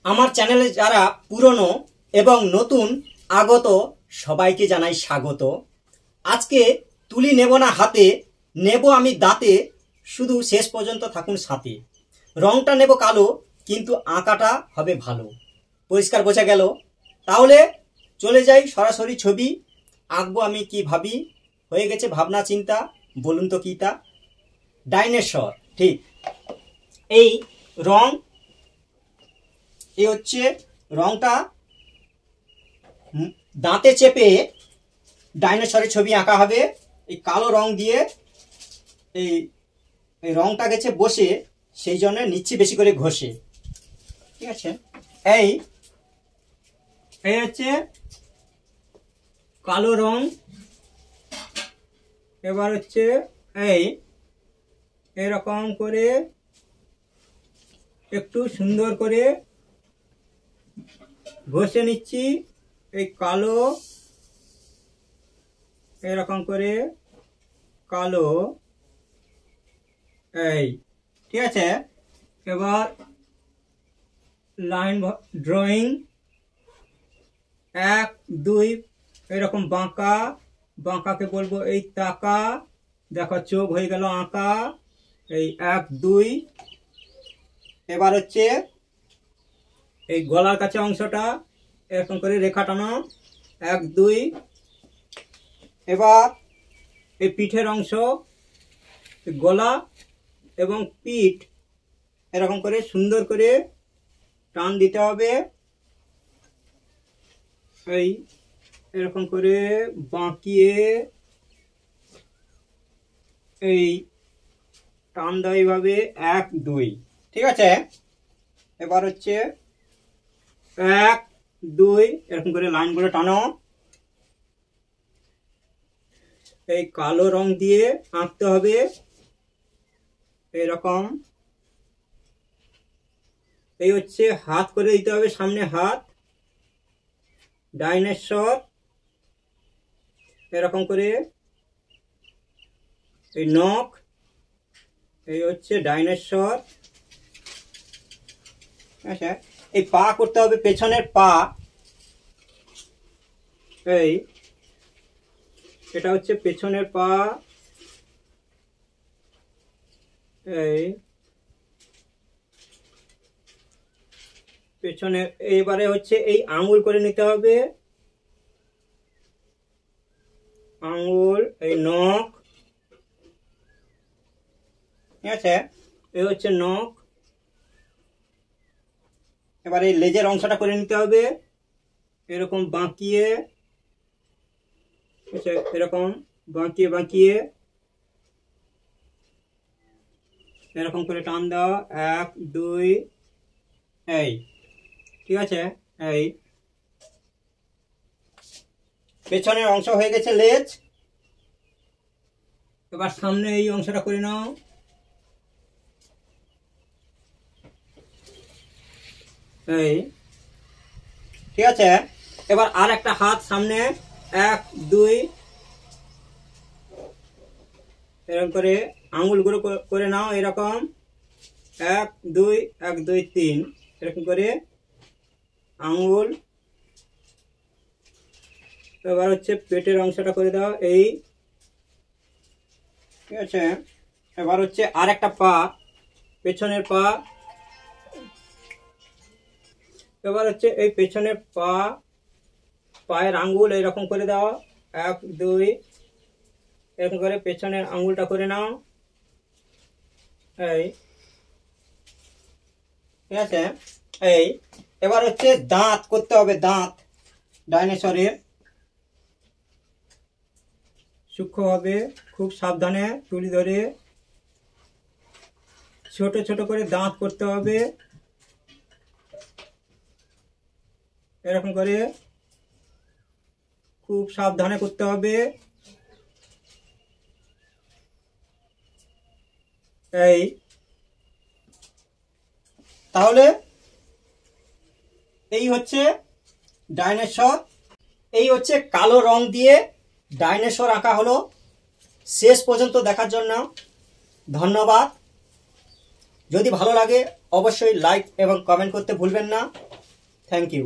আমার চ্যানেলে যারা পুরনো এবং নতুন আগত সবাইকে জানাই স্বাগত। আজকে তুলি নেব না হাতে, নেব আমি দাঁতে, শুধু শেষ পর্যন্ত থাকুন সাথে। রংটা নেব কালো, কিন্তু আঁকাটা হবে ভালো। পরিষ্কার বোঝা গেল? তাহলে চলে যাই সরাসরি ছবি আঁকবো। আমি কি ভাবি, হয়ে গেছে ভাবনা চিন্তা, বলুন তো কি তা? ডাইনোসর। ঠিক, এই রং, এই হচ্ছে রংটা দাঁতে চেপে ডাইনোসরের ছবি আঁকা হবে। এই কালো রং দিয়ে এই রংটা গেছে বসে, সেই জন্য নিচ্ছি বেশি করে ঘষে। ঠিক আছে, এই হচ্ছে কালো রং। এবার হচ্ছে এরকম করে একটু সুন্দর করে ঘষে নিচ্ছি এই কালো, এরকম করে কালো। ঠিক আছে, এবার লাইন ড্রয়িং, 1 2 এরকম বাঁকা, বাঁকাকে বলবো এই তাকা। দেখো চোখ হয়ে গেল আঁকা, এই 1 2। এবার হচ্ছে এই গলার কাছে অংশটা এরকম করে রেখা টানো, 1 2। এবার এই পিঠের অংশ, গলা এবং পিঠ এরকম করে সুন্দর করে টান দিতে হবে। এই এরকম করে বাঁকিয়ে এই টান দেয় এইভাবে, 1 2। ঠিক আছে, এবার হচ্ছে 1 2 এরকম করে লাইনগুলো টানো। এই কালো রং দিয়ে আঁকতে হবে এরকম। এই হচ্ছে হাত করে দিতে হবে, সামনে হাত, ডাইনোসর এরকম করে। এই নখ, এই হচ্ছে ডাইনোসর। আচ্ছা, এই পা করতে হবে, পেছনের পা। এই এটা হচ্ছে পেছনের পা। এই পেছনে, এবারে হচ্ছে এই আঙুল করে নিতে হবে, আঙুল, এই নখ। ঠিক আছে, এই হচ্ছে নখ। এবারে এই লেজের অংশটা করে নিতে হবে এরকম বাঁকিয়ে, এরকম বাঁকিয়ে বাঁকিয়ে এরকম করে টান দেওয়া, 1 2। এই ঠিক আছে, এই পেছনের অংশ হয়ে গেছে লেজ। এবার সামনে এই অংশটা করে নাও। এই ঠিক আছে, এবার আর একটা হাত সামনে, 1 2 এরকম করে আঙুলগুলো করে নাও এরকম, 1 2 1 2 3 এরকম করে আঙুল। এবার হচ্ছে পেটের অংশটা করে দাও, এই ঠিক আছে। এবার হচ্ছে আর একটা পা, পেছনের পা। এবার হচ্ছে এই পেছনের পা, পায়ের আঙ্গুল এরকম করে দাও, 1 2 এরকম করে পেছনের আঙ্গুলটা করে নাও। এই ঠিক আছে, এই এবার হচ্ছে দাঁত করতে হবে, দাঁত ডাইনোসরের। সূক্ষ্মভাবে, খুব সাবধানে তুলি ধরে ছোট ছোট করে দাঁত করতে হবে এরকম করে, খুব সাবধানে করতে হবে। এই তাহলে এই হচ্ছে ডাইনোসর। এই হচ্ছে কালো রং দিয়ে ডাইনোসর আঁকা হলো। শেষ পর্যন্ত দেখার জন্য ধন্যবাদ। যদি ভালো লাগে অবশ্যই লাইক এবং কমেন্ট করতে ভুলবেন না। Thank you.